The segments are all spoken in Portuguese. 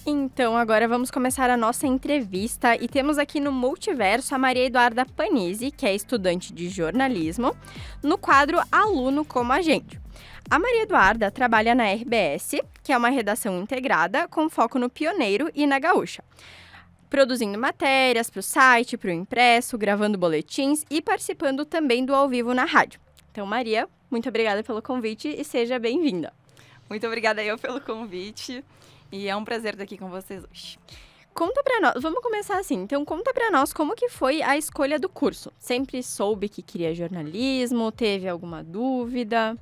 Então, agora vamos começar a nossa entrevista e temos aqui no Multiverso a Maria Eduarda Panizzi, que é estudante de jornalismo, no quadro Aluno como Agente. A Maria Eduarda trabalha na RBS, que é uma redação integrada com foco no Pioneiro e na Gaúcha, produzindo matérias para o site, para o impresso, gravando boletins e participando também do Ao Vivo na rádio. Então, Maria, muito obrigada pelo convite e seja bem-vinda. Muito obrigada eu pelo convite e é um prazer estar aqui com vocês hoje. Conta pra nós, vamos começar assim, então conta pra nós como que foi a escolha do curso. Sempre soube que queria jornalismo, teve alguma dúvida?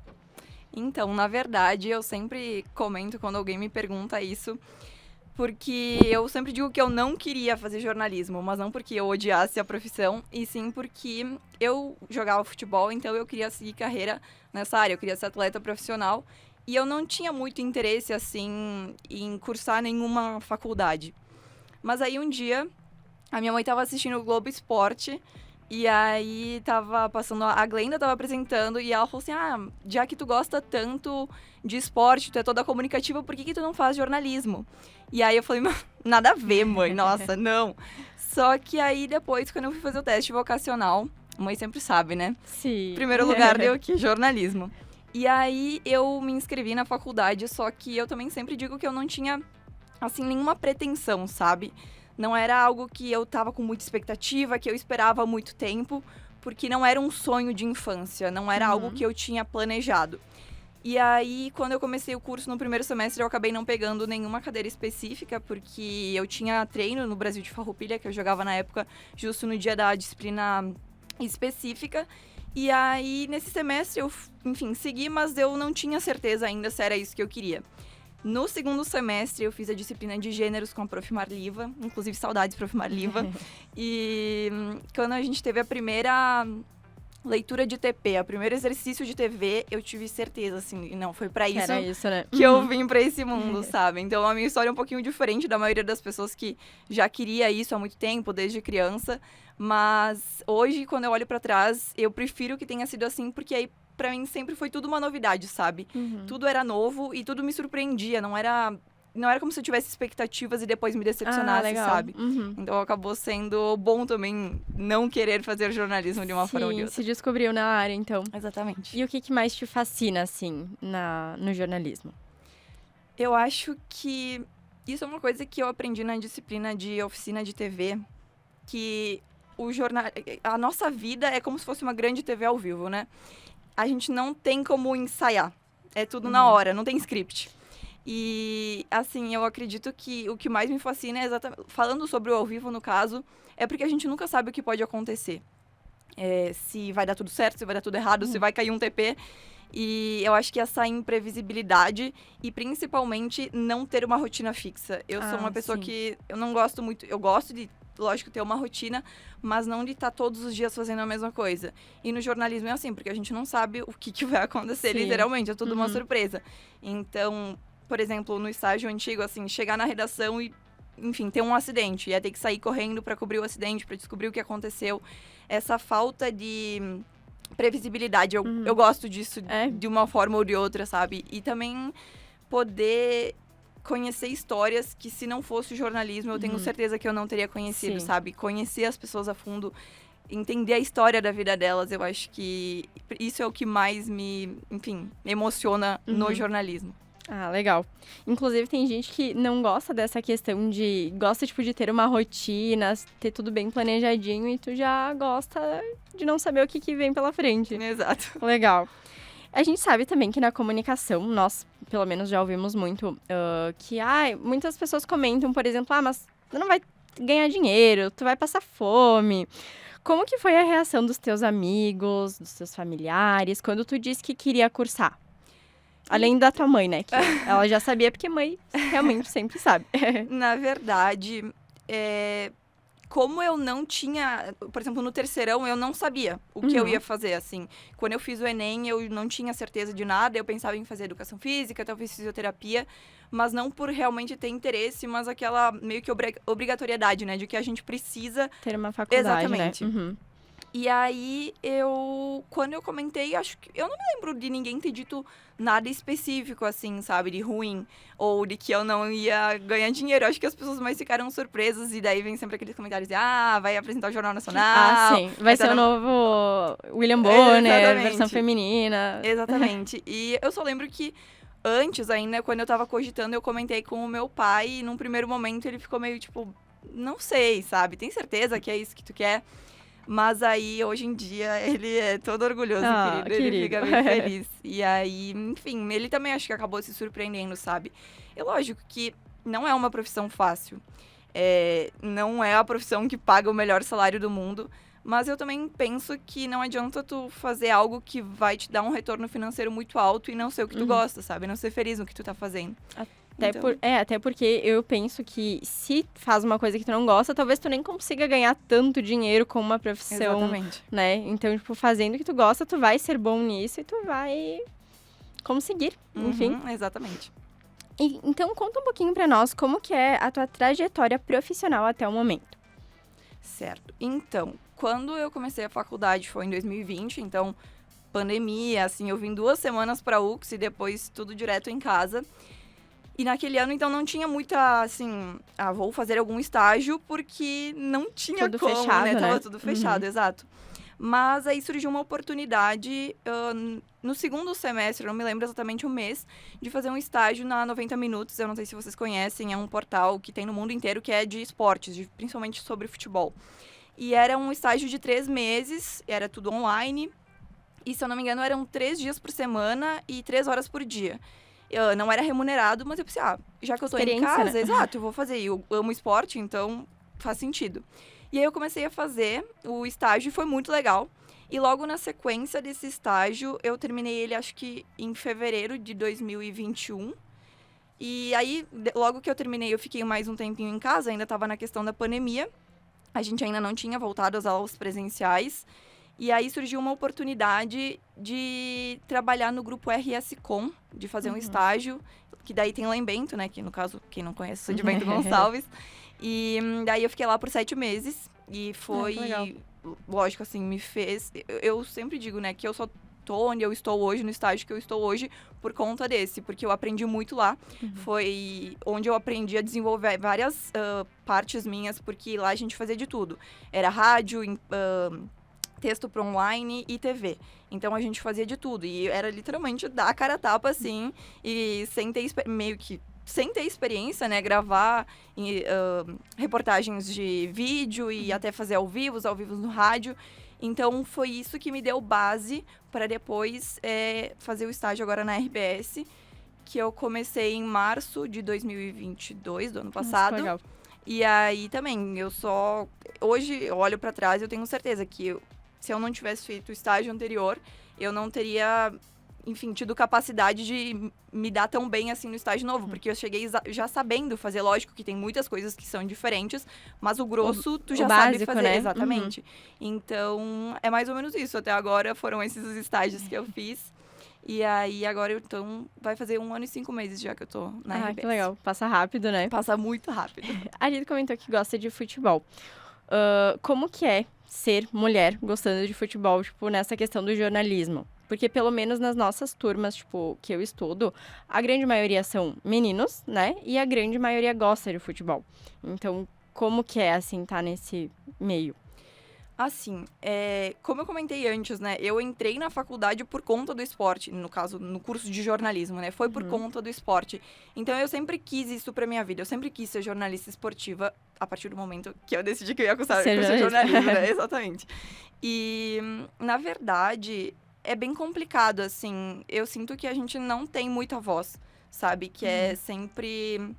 Então, na verdade, eu sempre comento quando alguém me pergunta isso, porque eu sempre digo que eu não queria fazer jornalismo, mas não porque eu odiasse a profissão, e sim porque eu jogava futebol, então eu queria seguir carreira nessa área, eu queria ser atleta profissional, e eu não tinha muito interesse, assim, em cursar nenhuma faculdade. Mas aí um dia, a minha mãe estava assistindo o Globo Esporte, e aí tava passando, a Glenda tava apresentando, e ela falou assim, já que tu gosta tanto de esporte, tu é toda comunicativa, por que tu não faz jornalismo? E aí eu falei, nada a ver, mãe, nossa, não. Só que aí depois, quando eu fui fazer o teste vocacional, mãe sempre sabe, né? Sim. Primeiro lugar deu o quê? Jornalismo. E aí eu me inscrevi na faculdade, só que eu também sempre digo que eu não tinha, assim, nenhuma pretensão, sabe? Não era algo que eu tava com muita expectativa, que eu esperava há muito tempo, porque não era um sonho de infância, não era algo que eu tinha planejado. E aí, quando eu comecei o curso no primeiro semestre, eu acabei não pegando nenhuma cadeira específica, porque eu tinha treino no Brasil de Farroupilha, que eu jogava na época justo no dia da disciplina específica. E aí, nesse semestre, eu, enfim, segui, mas eu não tinha certeza ainda se era isso que eu queria. No segundo semestre, eu fiz a disciplina de gêneros com a Prof. Marliva, inclusive saudades, Prof. Marliva. E quando a gente teve a primeira leitura de TP, o primeiro exercício de TV, eu tive certeza, assim, não, foi pra isso, Era isso, né? que eu vim pra esse mundo, sabe? Então, a minha história é um pouquinho diferente da maioria das pessoas que já queria isso há muito tempo, desde criança. Mas hoje, quando eu olho pra trás, eu prefiro que tenha sido assim, porque aí pra mim sempre foi tudo uma novidade, sabe? Tudo era novo e tudo me surpreendia, não era como se eu tivesse expectativas e depois me decepcionasse, sabe? Então acabou sendo bom também não querer fazer jornalismo de uma forma ou de outra. Se descobriu na área, então. Exatamente. E o que mais te fascina, assim, no jornalismo? Eu acho que isso é uma coisa que eu aprendi na disciplina de oficina de TV, que a nossa vida é como se fosse uma grande TV ao vivo, né? A gente não tem como ensaiar. É tudo na hora, não tem script. E, assim, eu acredito que o que mais me fascina é exatamente... Falando sobre o ao vivo, no caso, é porque a gente nunca sabe o que pode acontecer. Se vai dar tudo certo, se vai dar tudo errado, se vai cair um TP. E eu acho que essa imprevisibilidade e, principalmente, não ter uma rotina fixa. Eu sou uma pessoa que eu não gosto muito... Eu gosto de, lógico, ter uma rotina, mas não de estar todos os dias fazendo a mesma coisa. E no jornalismo é assim, porque a gente não sabe o que vai acontecer, literalmente. É tudo uma surpresa. Então, por exemplo, no estágio antigo, assim, chegar na redação e, enfim, ter um acidente. Ia ter que sair correndo para cobrir o acidente, para descobrir o que aconteceu. Essa falta de previsibilidade, eu gosto disso de uma forma ou de outra, sabe? E também poder conhecer histórias que, se não fosse o jornalismo, eu tenho certeza que eu não teria conhecido, sabe? Conhecer as pessoas a fundo, entender a história da vida delas, eu acho que isso é o que mais me emociona no jornalismo. Ah, legal. Inclusive, tem gente que não gosta dessa questão de... Gosta, tipo, de ter uma rotina, ter tudo bem planejadinho, e tu já gosta de não saber o que vem pela frente. Exato. Legal. A gente sabe também que na comunicação, nós, pelo menos, já ouvimos muito que muitas pessoas comentam, por exemplo, mas tu não vai ganhar dinheiro, tu vai passar fome. Como que foi a reação dos teus amigos, dos teus familiares, quando tu disse que queria cursar? Além da tua mãe, né? Que ela já sabia, porque mãe realmente sempre sabe. Na verdade, como eu não tinha... Por exemplo, no terceirão, eu não sabia o que eu ia fazer, assim. Quando eu fiz o Enem, eu não tinha certeza de nada. Eu pensava em fazer educação física, talvez fisioterapia. Mas não por realmente ter interesse, mas aquela meio que obrigatoriedade, né? De que a gente precisa... Ter uma faculdade, exatamente. Né? E aí, quando eu comentei, acho que eu não me lembro de ninguém ter dito nada específico, assim, sabe, de ruim, ou de que eu não ia ganhar dinheiro. Acho que as pessoas mais ficaram surpresas, e daí vem sempre aqueles comentários de, vai apresentar o Jornal Nacional. Sim. Vai ser o novo William Bonner, versão feminina. Exatamente. E eu só lembro que antes ainda, quando eu tava cogitando, eu comentei com o meu pai, e num primeiro momento ele ficou meio tipo, não sei, sabe? Tem certeza que é isso que tu quer? Mas aí, hoje em dia, ele é todo orgulhoso, querido. Ele fica bem feliz. E aí, enfim, ele também acho que acabou se surpreendendo, sabe? É lógico que não é uma profissão fácil. Não é a profissão que paga o melhor salário do mundo. Mas eu também penso que não adianta tu fazer algo que vai te dar um retorno financeiro muito alto e não ser o que tu gosta, sabe? Não ser feliz no que tu tá fazendo. Até porque eu penso que se faz uma coisa que tu não gosta, talvez tu nem consiga ganhar tanto dinheiro como uma profissão. Exatamente. Né? Então, tipo, fazendo o que tu gosta, tu vai ser bom nisso e tu vai conseguir, enfim. Exatamente. Então, conta um pouquinho pra nós como que é a tua trajetória profissional até o momento. Certo. Então, quando eu comecei a faculdade foi em 2020, então, pandemia, assim, eu vim 2 semanas pra UX e depois tudo direto em casa. E naquele ano, então, não tinha muita, assim, vou fazer algum estágio, porque não tinha tudo como, fechado, né? Tava tudo fechado, exato. Mas aí surgiu uma oportunidade, no segundo semestre, não me lembro exatamente o mês, de fazer um estágio na 90 Minutos. Eu não sei se vocês conhecem, é um portal que tem no mundo inteiro, que é de esportes, principalmente sobre futebol. E era um estágio de 3 meses, era tudo online. E, se eu não me engano, eram 3 dias por semana e 3 horas por dia. Não era remunerado, mas eu pensei, já que eu tô em casa, né? Exato, eu vou fazer. Eu amo esporte, então faz sentido. E aí eu comecei a fazer o estágio e foi muito legal. E logo na sequência desse estágio, eu terminei ele acho que em fevereiro de 2021. E aí, logo que eu terminei, eu fiquei mais um tempinho em casa, ainda tava na questão da pandemia. A gente ainda não tinha voltado às aulas presenciais. E aí surgiu uma oportunidade de trabalhar no grupo RS Com, de fazer um estágio, que daí tem lá em Bento, né? Que no caso, quem não conhece, sou de Bento Gonçalves. E daí eu fiquei lá por 7 meses. E foi, lógico, assim, me fez... Eu sempre digo, né, que eu só tô onde eu estou hoje, no estágio que eu estou hoje, por conta desse. Porque eu aprendi muito lá. Foi onde eu aprendi a desenvolver várias partes minhas, porque lá a gente fazia de tudo. Era rádio, texto para online e TV. Então, a gente fazia de tudo. E era literalmente dar a cara a tapa, assim, e sem ter experiência, né? Gravar reportagens de vídeo e até fazer ao vivo no rádio. Então, foi isso que me deu base para depois fazer o estágio agora na RBS, que eu comecei em março de 2022, do ano passado. Nossa, legal. E aí, também, hoje, eu olho para trás, eu tenho certeza que se eu não tivesse feito o estágio anterior, eu não teria, enfim, tido capacidade de me dar tão bem assim no estágio novo. Porque eu cheguei já sabendo fazer, lógico que tem muitas coisas que são diferentes, mas o grosso tu já sabe básico, fazer. né? Exatamente. Então, é mais ou menos isso. Até agora foram esses os estágios que eu fiz. E aí, agora, então, vai fazer 1 ano e 5 meses já que eu tô na RBS. Que legal. Passa rápido, né? Passa muito rápido. A Rita comentou que gosta de futebol. Como que é ser mulher gostando de futebol, tipo, nessa questão do jornalismo? Porque pelo menos nas nossas turmas, tipo, que eu estudo, a grande maioria são meninos, né? E a grande maioria gosta de futebol. Então, como que é, assim, tá nesse meio? Assim, como eu comentei antes, né? Eu entrei na faculdade por conta do esporte, no caso, no curso de jornalismo, né? Foi por conta do esporte. Então, eu sempre quis isso pra minha vida. Eu sempre quis ser jornalista esportiva a partir do momento que eu decidi que eu ia cursar jornalismo, né? Exatamente. E, na verdade, é bem complicado, assim. Eu sinto que a gente não tem muita voz, sabe? Que é sempre...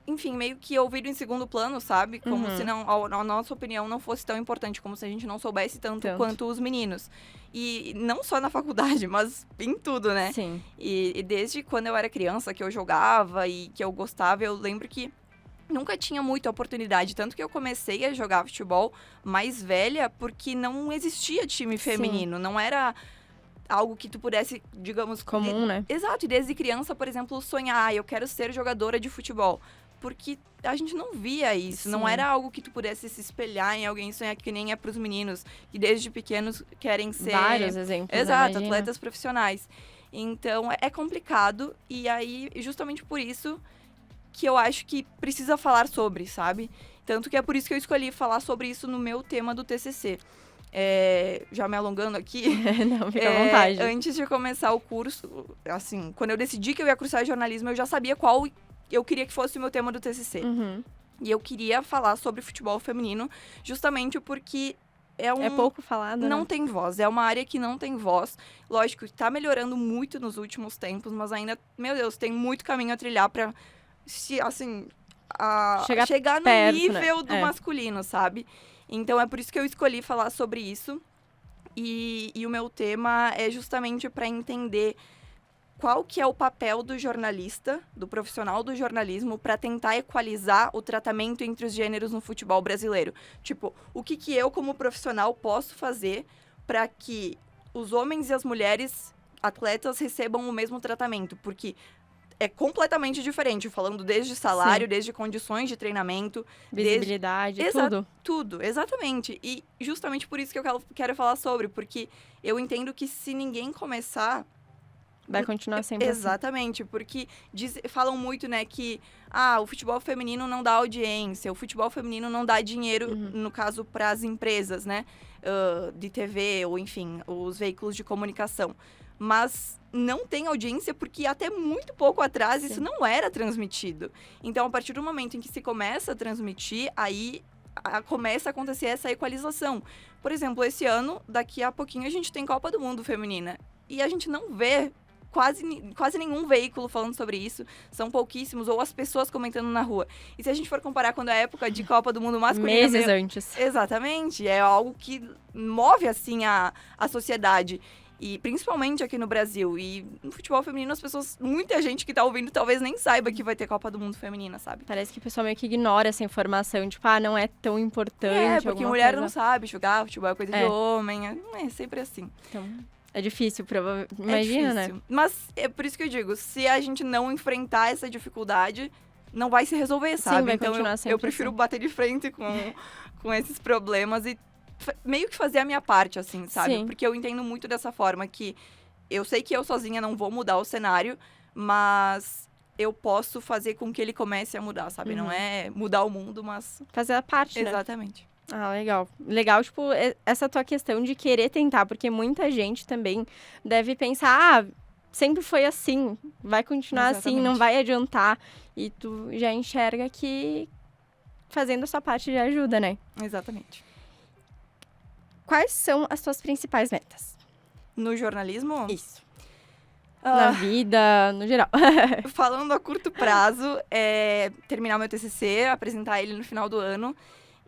Enfim, meio que ouvido em segundo plano, sabe? Como se a nossa opinião não fosse tão importante, como se a gente não soubesse tanto quanto os meninos. E não só na faculdade, mas em tudo, né? Sim. E desde quando eu era criança, que eu jogava e que eu gostava, eu lembro que nunca tinha muita oportunidade. Tanto que eu comecei a jogar futebol mais velha, porque não existia time feminino. Não era algo que tu pudesse, digamos... Comum, né? Exato. E desde criança, por exemplo, sonhar, eu quero ser jogadora de futebol. porque a gente não via isso. Não Sim. era algo que tu pudesse se espelhar em alguém, sonhar que nem é pros meninos, que desde pequenos querem ser... Vários exemplos, Exato, imagina. atletas profissionais. Então, é complicado. E aí, justamente por isso que eu acho que precisa falar sobre, sabe? Tanto que é por isso que eu escolhi falar sobre isso no meu tema do TCC. Já me alongando aqui... Não, fica à vontade. Antes de começar o curso, assim, quando eu decidi que eu ia cursar jornalismo, eu já sabia qual eu queria que fosse o meu tema do TCC. Uhum. E eu queria falar sobre futebol feminino, justamente porque É pouco falado, não né? tem voz. É uma área que não tem voz. Lógico, tá melhorando muito nos últimos tempos, mas ainda, meu Deus, tem muito caminho a trilhar pra, assim, chegar no perto, nível né? do masculino, sabe? Então é por isso que eu escolhi falar sobre isso. E o meu tema é justamente para entender qual que é o papel do jornalista, do profissional do jornalismo, para tentar equalizar o tratamento entre os gêneros no futebol brasileiro. Tipo, o que eu, como profissional, posso fazer para que os homens e as mulheres atletas recebam o mesmo tratamento? Porque é completamente diferente, falando desde salário, Sim. desde condições de treinamento, Visibilidade, tudo. tudo, exatamente. E justamente por isso que eu quero falar sobre, porque eu entendo que se ninguém começar... Vai continuar sempre assim. Exatamente, porque falam muito, né, que o futebol feminino não dá audiência, o futebol feminino não dá dinheiro, no caso, para as empresas, né, de TV ou, enfim, os veículos de comunicação. Mas não tem audiência porque até muito pouco atrás isso não era transmitido. Então, a partir do momento em que se começa a transmitir, aí começa a acontecer essa equalização. Por exemplo, esse ano, daqui a pouquinho, a gente tem Copa do Mundo feminina. E a gente não vê quase nenhum veículo falando sobre isso. São pouquíssimos, ou as pessoas comentando na rua. E se a gente for comparar quando é a época de Copa do Mundo masculina... Meses antes. Exatamente. É algo que move, assim, a sociedade. E principalmente aqui no Brasil. E no futebol feminino, muita gente que tá ouvindo talvez nem saiba que vai ter Copa do Mundo feminina, sabe? Parece que o pessoal meio que ignora essa informação. Tipo, não é tão importante. Porque alguma mulher coisa. não sabe jogar, futebol é coisa de homem. É sempre assim. Então, é difícil, imagina, é difícil. Mas é por isso que eu digo, se a gente não enfrentar essa dificuldade, não vai se resolver, sabe? Sim, vai então continuar sempre eu prefiro bater de frente com esses problemas e meio que fazer a minha parte, assim, sabe? Sim. Porque eu entendo muito dessa forma que eu sei que eu sozinha não vou mudar o cenário, mas eu posso fazer com que ele comece a mudar, sabe? Não é mudar o mundo, mas... fazer a parte, né? Exatamente. Legal. Legal, tipo, essa tua questão de querer tentar, porque muita gente também deve pensar, sempre foi assim, vai continuar assim, não vai adiantar. E tu já enxerga que fazendo a sua parte já ajuda, né? Exatamente. Quais são as tuas principais metas? No jornalismo? Isso. Na vida, no geral. Falando a curto prazo, é terminar meu TCC, apresentar ele no final do ano.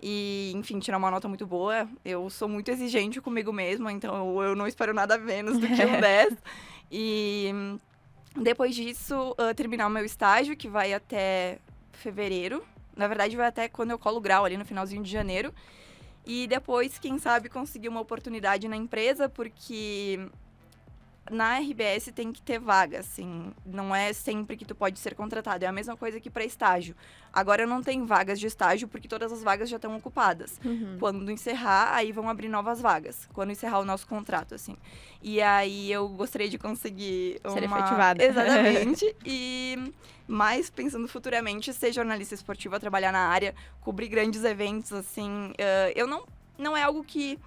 E, enfim, tirar uma nota muito boa. Eu sou muito exigente comigo mesma, então eu não espero nada menos do que um 10. E depois disso, terminar o meu estágio, que vai até fevereiro. Na verdade, vai até quando eu colo o grau, ali no finalzinho de janeiro. E depois, quem sabe, conseguir uma oportunidade na empresa, porque... na RBS tem que ter vaga, assim, não é sempre que tu pode ser contratado, é a mesma coisa que para estágio. Agora eu não tenho vagas de estágio porque todas as vagas já estão ocupadas. Quando encerrar, aí vão abrir novas vagas, quando encerrar o nosso contrato, assim. E aí eu gostaria de conseguir ser efetivada. Exatamente. E mais pensando futuramente, ser jornalista esportiva, trabalhar na área, cobrir grandes eventos, assim, eu não é algo que,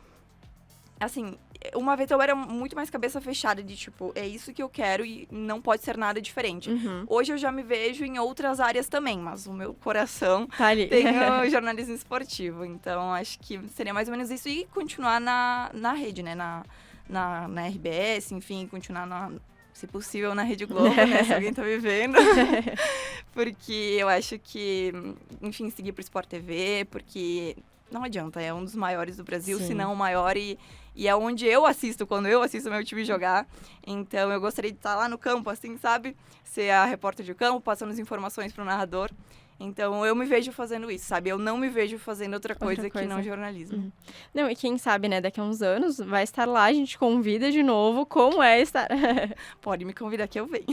assim... Uma vez eu era muito mais cabeça fechada de, tipo, é isso que eu quero e não pode ser nada diferente. Hoje eu já me vejo em outras áreas também, mas o meu coração tá ali. tem o jornalismo esportivo. Então, acho que seria mais ou menos isso. E continuar na rede, né? Na RBS, enfim, continuar, se possível, na Rede Globo, né? Se alguém tá me vendo. Porque eu acho que, enfim, seguir pro Sport TV, porque... não adianta, é um dos maiores do Brasil, se não o maior, e é onde eu assisto, quando eu assisto meu time jogar. Então, eu gostaria de estar lá no campo, assim, sabe? Ser a repórter de campo, passando as informações pro narrador. Então, eu me vejo fazendo isso, sabe? Eu não me vejo fazendo outra coisa que não jornalismo. Não, e quem sabe, né? Daqui a uns anos vai estar lá, a gente convida de novo, como é estar... Pode me convidar que eu venho.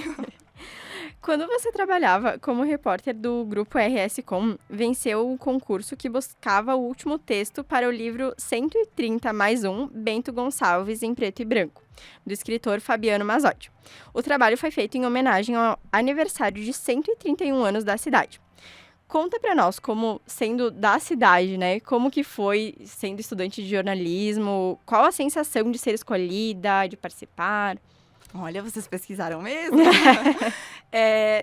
Quando você trabalhava como repórter do grupo RS Com, venceu o concurso que buscava o último texto para o livro 130 mais um, Bento Gonçalves em preto e branco, do escritor Fabiano Mazzotti. O trabalho foi feito em homenagem ao aniversário de 131 anos da cidade. Conta pra nós, como sendo da cidade, né? Como que foi sendo estudante de jornalismo? Qual a sensação de ser escolhida, de participar? Olha, vocês pesquisaram mesmo?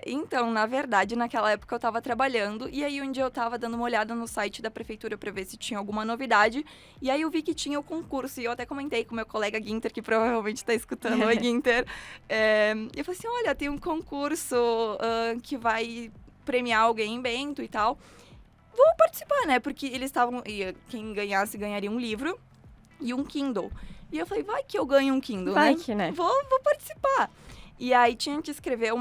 Então, na verdade, naquela época eu estava trabalhando e aí um dia eu estava dando uma olhada no site da prefeitura para ver se tinha alguma novidade e aí eu vi que tinha o concurso e eu até comentei com meu colega Guinter, que provavelmente está escutando. Oi, Guinter. Eu falei assim, olha, tem um concurso que vai premiar alguém em Bento e tal. Vou participar, né? Porque eles estavam... Quem ganhasse ganharia um livro e um Kindle. E eu falei, vai que eu ganho um Kindle, Vai né? que, né? Vou participar. E aí tinha que escrever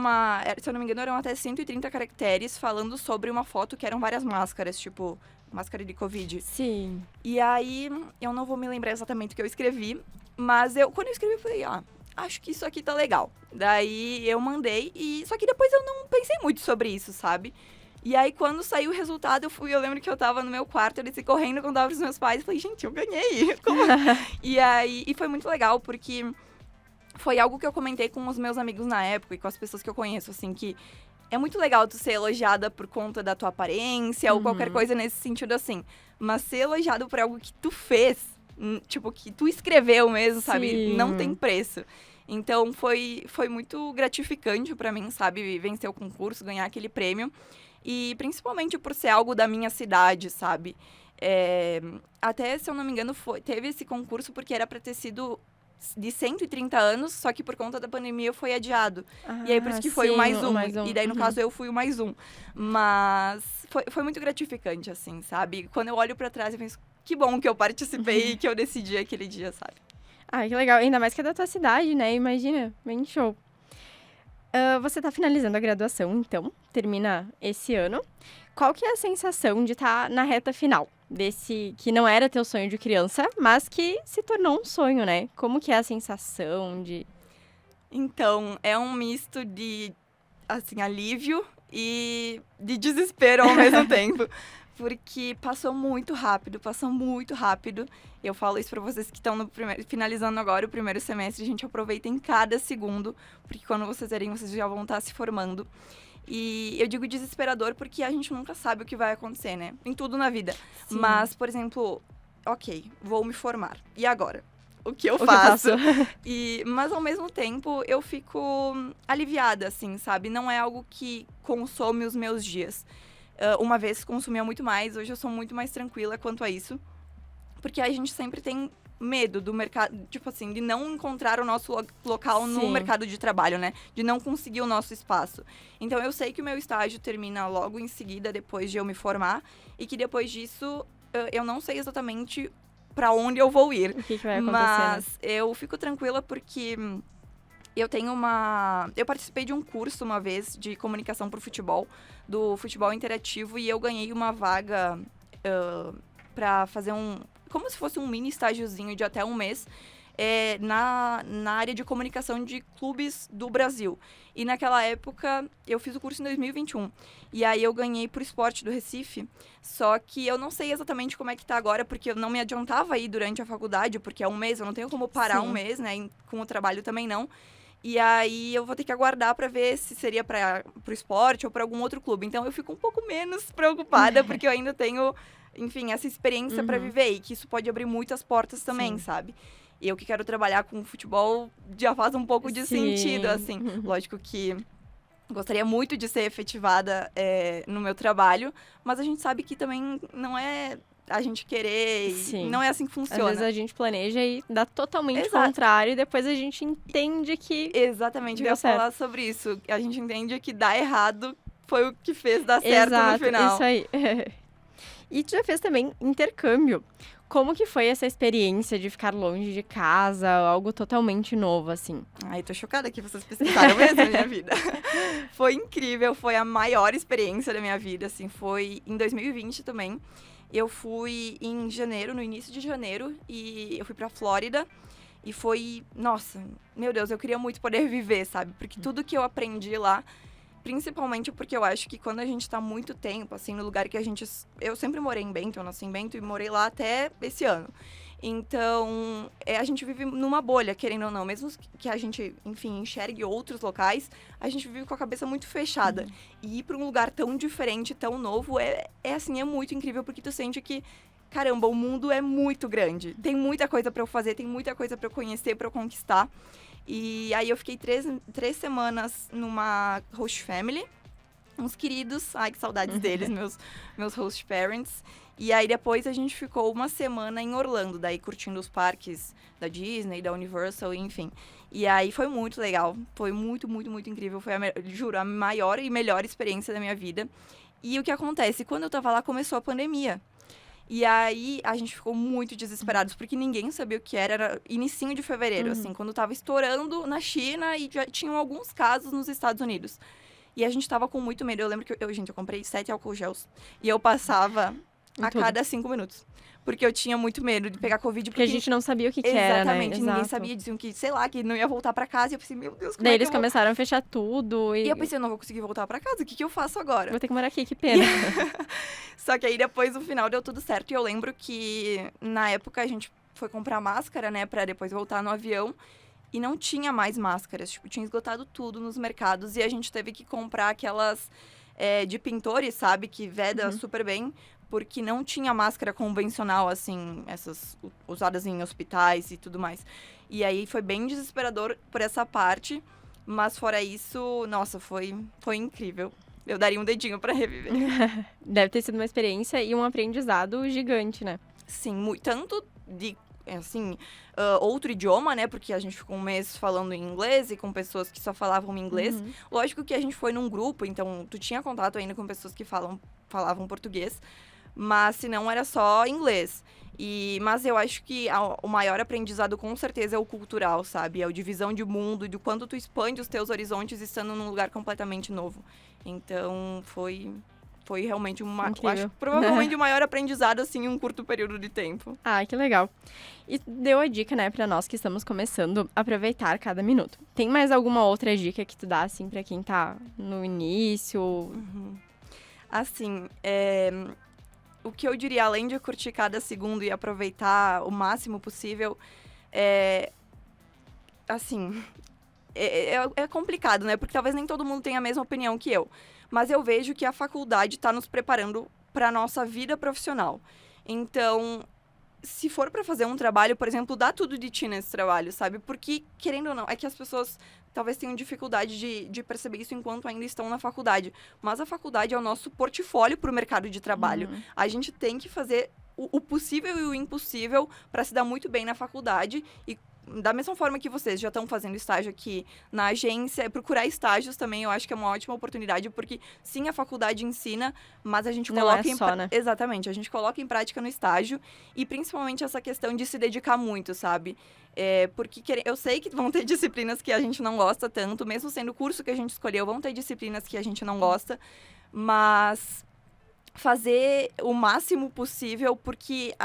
se eu não me engano, eram até 130 caracteres falando sobre uma foto que eram várias máscaras, tipo, máscara de Covid. Sim. E aí, eu não vou me lembrar exatamente o que eu escrevi, mas quando eu escrevi, eu falei, acho que isso aqui tá legal. Daí eu mandei, só que depois eu não pensei muito sobre isso, sabe? E aí, quando saiu o resultado, eu lembro que eu tava no meu quarto, eu desci correndo, contava pros meus pais, e falei, gente, eu ganhei! E foi muito legal, porque foi algo que eu comentei com os meus amigos na época, e com as pessoas que eu conheço, assim, que é muito legal tu ser elogiada por conta da tua aparência, ou qualquer coisa nesse sentido, assim. Mas ser elogiado por algo que tu fez, tipo, que tu escreveu mesmo, sabe? Sim. Não tem preço. Então, foi muito gratificante pra mim, sabe? Vencer o concurso, ganhar aquele prêmio. E principalmente por ser algo da minha cidade, sabe? Até, se eu não me engano, teve esse concurso porque era para ter sido de 130 anos, só que por conta da pandemia foi adiado. E aí, por isso que foi o mais um. E daí, no caso, eu fui o mais um. Mas foi muito gratificante, assim, sabe? Quando eu olho para trás, eu penso, que bom que eu participei e que eu decidi aquele dia, sabe? Ah, que legal. Ainda mais que é da tua cidade, né? Imagina, bem show. Você tá finalizando a graduação, então, termina esse ano. Qual que é a sensação de estar na reta final desse que não era teu sonho de criança, mas que se tornou um sonho, né? Como que é a sensação de... Então, é um misto de, assim, alívio e de desespero ao mesmo tempo. Porque passou muito rápido. Eu falo isso pra vocês que estão finalizando agora o primeiro semestre. A gente aproveita em cada segundo, porque quando vocês verem, vocês já vão estar se formando. E eu digo desesperador porque a gente nunca sabe o que vai acontecer, né? Em tudo na vida. Sim. Mas, por exemplo, ok, vou me formar. E agora? O que eu faço? Mas, ao mesmo tempo, eu fico aliviada, assim, sabe? Não é algo que consome os meus dias. Uma vez consumia muito mais, hoje eu sou muito mais tranquila quanto a isso. Porque a gente sempre tem medo do mercado, tipo assim, de não encontrar o nosso local no mercado de trabalho, né? De não conseguir o nosso espaço. Então, eu sei que o meu estágio termina logo em seguida, depois de eu me formar. E que depois disso, eu não sei exatamente para onde eu vou ir. O que vai acontecer, mas né? eu fico tranquila porque... Eu participei de um curso uma vez de comunicação pro futebol, do futebol interativo, e eu ganhei uma vaga para fazer como se fosse um mini estágiozinho de até um mês na área de comunicação de clubes do Brasil. E naquela época, eu fiz o curso em 2021. E aí eu ganhei pro Esporte do Recife, só que eu não sei exatamente como é que tá agora, porque eu não me adiantava ir durante a faculdade, porque é um mês, eu não tenho como parar um mês, né? E com o trabalho também não. E aí eu vou ter que aguardar para ver se seria pro esporte ou para algum outro clube. Então eu fico um pouco menos preocupada, porque eu ainda tenho, enfim, essa experiência para viver. E que isso pode abrir muitas portas também, sabe? E eu que quero trabalhar com futebol já faz um pouco de sentido, assim. Lógico que gostaria muito de ser efetivada no meu trabalho, mas a gente sabe que também não é a gente querer, não é assim que funciona. Às vezes a gente planeja e dá totalmente contrário, e depois a gente entende que exatamente, eu ia falar sobre isso. A gente entende que dar errado foi o que fez dar certo no final. Isso aí. E tu já fez também intercâmbio. Como que foi essa experiência de ficar longe de casa, algo totalmente novo, assim? Ai, tô chocada que vocês pesquisaram mesmo a minha vida. Foi incrível, foi a maior experiência da minha vida, assim, foi em 2020 também. Eu fui em janeiro, no início de janeiro, e eu fui pra Flórida. E foi, nossa, meu Deus, eu queria muito poder viver, sabe? Porque tudo que eu aprendi lá, Principalmente porque eu acho que quando a gente tá muito tempo, assim, no lugar que a gente... Eu sempre morei em Bento, eu nasci em Bento e morei lá até esse ano. Então, a gente vive numa bolha, querendo ou não. Mesmo que a gente, enfim, enxergue outros locais, a gente vive com a cabeça muito fechada. E ir pra um lugar tão diferente, tão novo, assim, é muito incrível, porque tu sente que, caramba, o mundo é muito grande. Tem muita coisa pra eu fazer, tem muita coisa pra eu conhecer, pra eu conquistar. E aí eu fiquei 3 semanas numa host family, uns queridos, ai que saudades deles, meus host parents. E aí depois a gente ficou uma semana em Orlando, daí curtindo os parques da Disney, da Universal, enfim. E aí foi muito legal, foi muito, muito, muito incrível, foi, juro, a maior e melhor experiência da minha vida. E o que acontece, quando eu tava lá começou a pandemia. E aí, a gente ficou muito desesperados, porque ninguém sabia o que era inicinho de fevereiro, assim, quando tava estourando na China e já tinham alguns casos nos Estados Unidos. E a gente tava com muito medo. Eu lembro que eu comprei 7 álcool gels e eu passava a cada 5 minutos. Porque eu tinha muito medo de pegar Covid. Porque a gente não sabia o que era, né? Exatamente, ninguém sabia. Diziam que, sei lá, que não ia voltar pra casa. E eu pensei, meu Deus, como Daí é que eles começaram a fechar tudo. E eu pensei, eu não vou conseguir voltar pra casa, o que eu faço agora? Vou ter que morar aqui, que pena. Só que aí depois, no final, deu tudo certo. E eu lembro que, na época, a gente foi comprar máscara, né? Pra depois voltar no avião. E não tinha mais máscaras. Tipo, tinha esgotado tudo nos mercados. E a gente teve que comprar aquelas de pintores, sabe? Que veda super bem. Porque não tinha máscara convencional, assim, essas usadas em hospitais e tudo mais. E aí foi bem desesperador por essa parte. Mas fora isso, nossa, foi incrível. Eu daria um dedinho pra reviver. Deve ter sido uma experiência e um aprendizado gigante, né? Sim, tanto de, assim, outro idioma, né? Porque a gente ficou um mês falando em inglês e com pessoas que só falavam inglês. Lógico que a gente foi num grupo, então tu tinha contato ainda com pessoas que falavam português. Mas se não, era só inglês. Mas eu acho que o maior aprendizado, com certeza, é o cultural, sabe? É a divisão de mundo, de quanto tu expande os teus horizontes estando num lugar completamente novo. Então, foi realmente acho que provavelmente o maior aprendizado, assim, em um curto período de tempo. Ah, que legal. E deu a dica, né, pra nós que estamos começando, aproveitar cada minuto. Tem mais alguma outra dica que tu dá, assim, pra quem tá no início? Assim, o que eu diria, além de curtir cada segundo e aproveitar o máximo possível, assim, é complicado, né? Porque talvez nem todo mundo tenha a mesma opinião que eu. Mas eu vejo que a faculdade está nos preparando para a nossa vida profissional. Então, se for para fazer um trabalho, por exemplo, dá tudo de ti nesse trabalho, sabe? Porque, querendo ou não, é que as pessoas talvez tenham dificuldade de perceber isso enquanto ainda estão na faculdade. Mas a faculdade é o nosso portfólio para o mercado de trabalho. A gente tem que fazer o possível e o impossível para se dar muito bem na faculdade. E da mesma forma que vocês já estão fazendo estágio aqui na agência, procurar estágios também eu acho que é uma ótima oportunidade, porque sim, a faculdade ensina, mas a gente coloca né? Exatamente, a gente coloca em prática no estágio, e principalmente essa questão de se dedicar muito, sabe? Porque eu sei que vão ter disciplinas que a gente não gosta tanto, mesmo sendo o curso que a gente escolheu, vão ter disciplinas que a gente não gosta, mas fazer o máximo possível, porque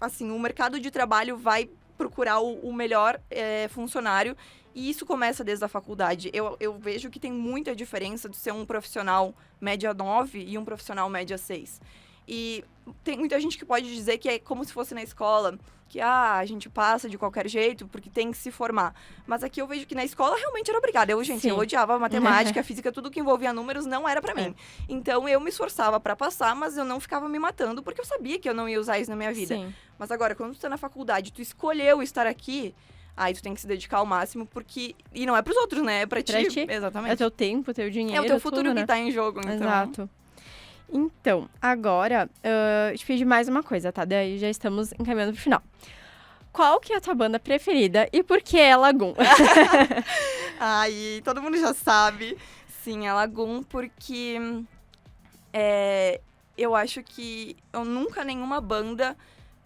assim, o mercado de trabalho vai procurar o melhor funcionário, e isso começa desde a faculdade. Eu vejo que tem muita diferença de ser um profissional média 9 e um profissional média 6. E tem muita gente que pode dizer que é como se fosse na escola, que a gente passa de qualquer jeito porque tem que se formar. Mas aqui eu vejo que na escola realmente era obrigada. Eu odiava matemática, física, tudo que envolvia números não era pra mim. Então eu me esforçava pra passar, mas eu não ficava me matando porque eu sabia que eu não ia usar isso na minha vida. Sim. Mas agora, quando tu tá na faculdade, tu escolheu estar aqui, aí tu tem que se dedicar ao máximo, porque... E não é pros outros, né? É pra ti. Exatamente. É teu tempo, teu dinheiro, é o teu futuro tudo, que né? tá em jogo, então. Exato. Então, agora, te pedi mais uma coisa, tá? Daí já estamos encaminhando pro final. Qual que é a tua banda preferida e por que é Lagoon? Ai, todo mundo já sabe. Sim, é Lagoon, porque eu acho que nunca nenhuma banda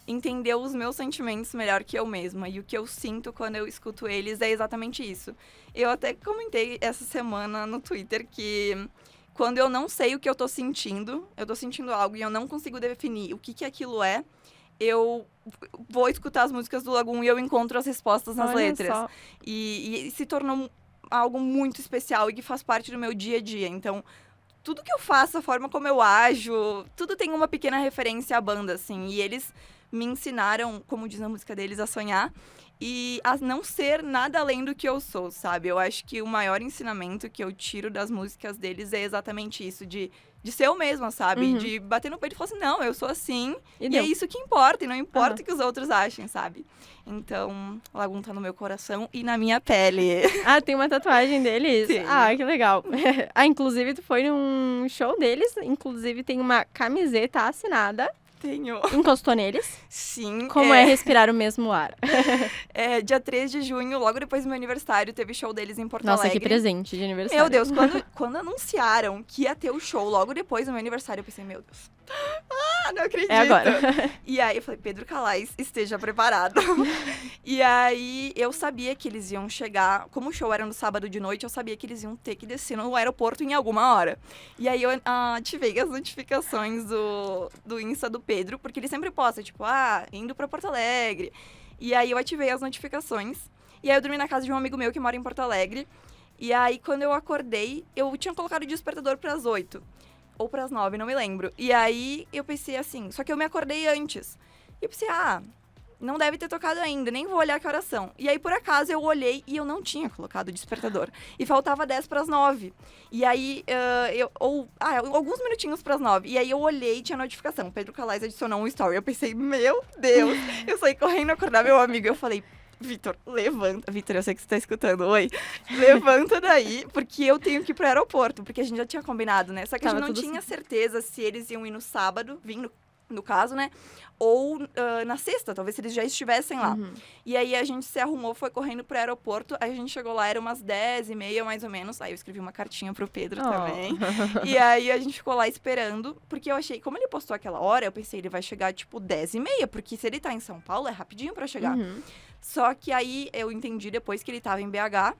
entendeu os meus sentimentos melhor que eu mesma. E o que eu sinto quando eu escuto eles é exatamente isso. Eu até comentei essa semana no Twitter que quando eu não sei o que eu tô sentindo algo e eu não consigo definir o que aquilo é, eu vou escutar as músicas do Lagoon e eu encontro as respostas nas letras. E se tornou algo muito especial e que faz parte do meu dia a dia. Então, tudo que eu faço, a forma como eu ajo, tudo tem uma pequena referência à banda, assim. E eles me ensinaram, como diz na música deles, a sonhar e a não ser nada além do que eu sou, sabe? Eu acho que o maior ensinamento que eu tiro das músicas deles é exatamente isso, de ser eu mesma, sabe? De bater no peito e falar assim, não, eu sou assim e é isso que importa, e não importa o que os outros achem, sabe? Então, Lagoon tá no meu coração e na minha pele. Ah, tem uma tatuagem deles? Sim. Ah, que legal. Inclusive, tu foi num show deles, inclusive tem uma camiseta assinada. Tenho. Encostou neles? Sim. Como é respirar o mesmo ar? Dia 3 de junho, logo depois do meu aniversário, teve show deles em Porto Alegre. Nossa, que presente de aniversário. Meu Deus, quando anunciaram que ia ter o show logo depois do meu aniversário, eu pensei, meu Deus. Não acredito. É agora. E aí eu falei, Pedro Calais, esteja preparado. E aí eu sabia que eles iam chegar, como o show era no sábado de noite, eu sabia que eles iam ter que descer no aeroporto em alguma hora. E aí eu ativei as notificações do Insta do Pedro, porque ele sempre posta, tipo, indo pra Porto Alegre. E aí eu ativei as notificações. E aí eu dormi na casa de um amigo meu que mora em Porto Alegre. E aí quando eu acordei, eu tinha colocado o despertador pras 8. Ou pras 9, não me lembro. E aí eu pensei assim, só que eu me acordei antes. E eu pensei, não deve ter tocado ainda, nem vou olhar que horas são. E aí, por acaso, eu olhei e eu não tinha colocado o despertador. E faltava 10 pras 9. E aí, alguns minutinhos pras 9. E aí eu olhei e tinha notificação. Pedro Calais adicionou um story. Eu pensei, meu Deus. Eu saí correndo acordar meu amigo. Eu falei, Vitor, levanta. Vitor, eu sei que você tá escutando. Oi. Levanta daí, porque eu tenho que ir pro aeroporto. Porque a gente já tinha combinado, né? Só que a gente não tinha certeza se eles iam ir no sábado, vindo no caso, né? Ou na sexta, talvez eles já estivessem lá. E aí a gente se arrumou, foi correndo pro aeroporto. Aí a gente chegou lá, era umas 10h30, mais ou menos. Aí eu escrevi uma cartinha pro Pedro também. E aí a gente ficou lá esperando, porque eu achei, como ele postou aquela hora, eu pensei, ele vai chegar tipo 10h30, porque se ele tá em São Paulo, é rapidinho pra chegar. Só que aí eu entendi depois que ele tava em BH.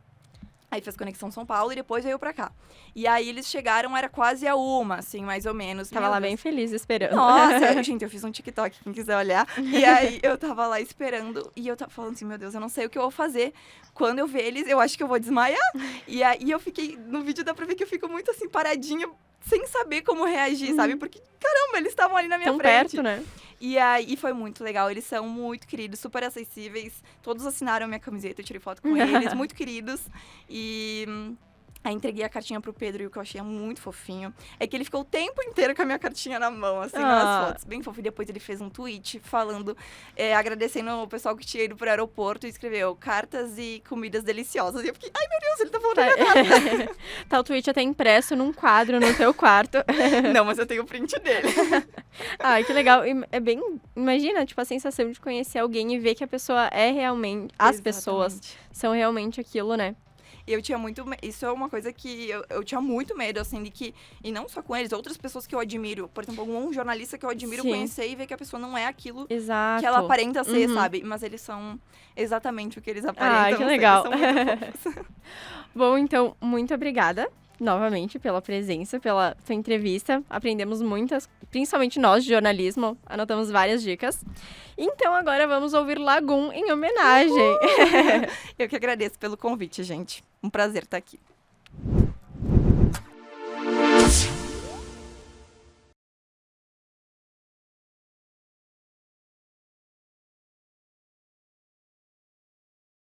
Aí fez conexão São Paulo e depois veio pra cá. E aí eles chegaram, era quase a 1, assim, mais ou menos. Tava lá bem feliz esperando. Nossa, gente, eu fiz um TikTok, quem quiser olhar. E aí eu tava lá esperando e eu tava falando assim, meu Deus, eu não sei o que eu vou fazer. Quando eu ver eles, eu acho que eu vou desmaiar. E aí eu fiquei, no vídeo dá pra ver que eu fico muito assim, paradinha, sem saber como reagir, sabe? Porque, caramba, eles estavam ali na minha frente. Tão perto, né? E aí foi muito legal, eles são muito queridos, super acessíveis. Todos assinaram minha camiseta, eu tirei foto com eles, muito queridos. E aí entreguei a cartinha pro Pedro e o que eu achei muito fofinho é que ele ficou o tempo inteiro com a minha cartinha na mão, assim, nas fotos. Bem fofo. E depois ele fez um tweet falando, agradecendo o pessoal que tinha ido pro aeroporto e escreveu cartas e comidas deliciosas. E eu fiquei, ai meu Deus, ele tá falando da minha carta. Tá o tweet até impresso num quadro no teu quarto. Não, mas eu tenho o print dele. Ai, que legal. É bem, imagina, tipo, a sensação de conhecer alguém e ver que a pessoa é realmente, as pessoas são realmente aquilo, né? Eu tinha muito... Isso é uma coisa que eu tinha muito medo, assim, de que... E não só com eles, outras pessoas que eu admiro. Por exemplo, um jornalista que eu admiro conhecer e ver que a pessoa não é aquilo que ela aparenta ser, sabe? Mas eles são exatamente o que eles aparentam. Ai, que legal. Eles são muito fofos. Bom, então, muito obrigada novamente pela presença, pela tua entrevista. Aprendemos muitas, principalmente nós de jornalismo, anotamos várias dicas. Então agora vamos ouvir Lagoon em homenagem. Eu que agradeço pelo convite, gente. Um prazer estar aqui.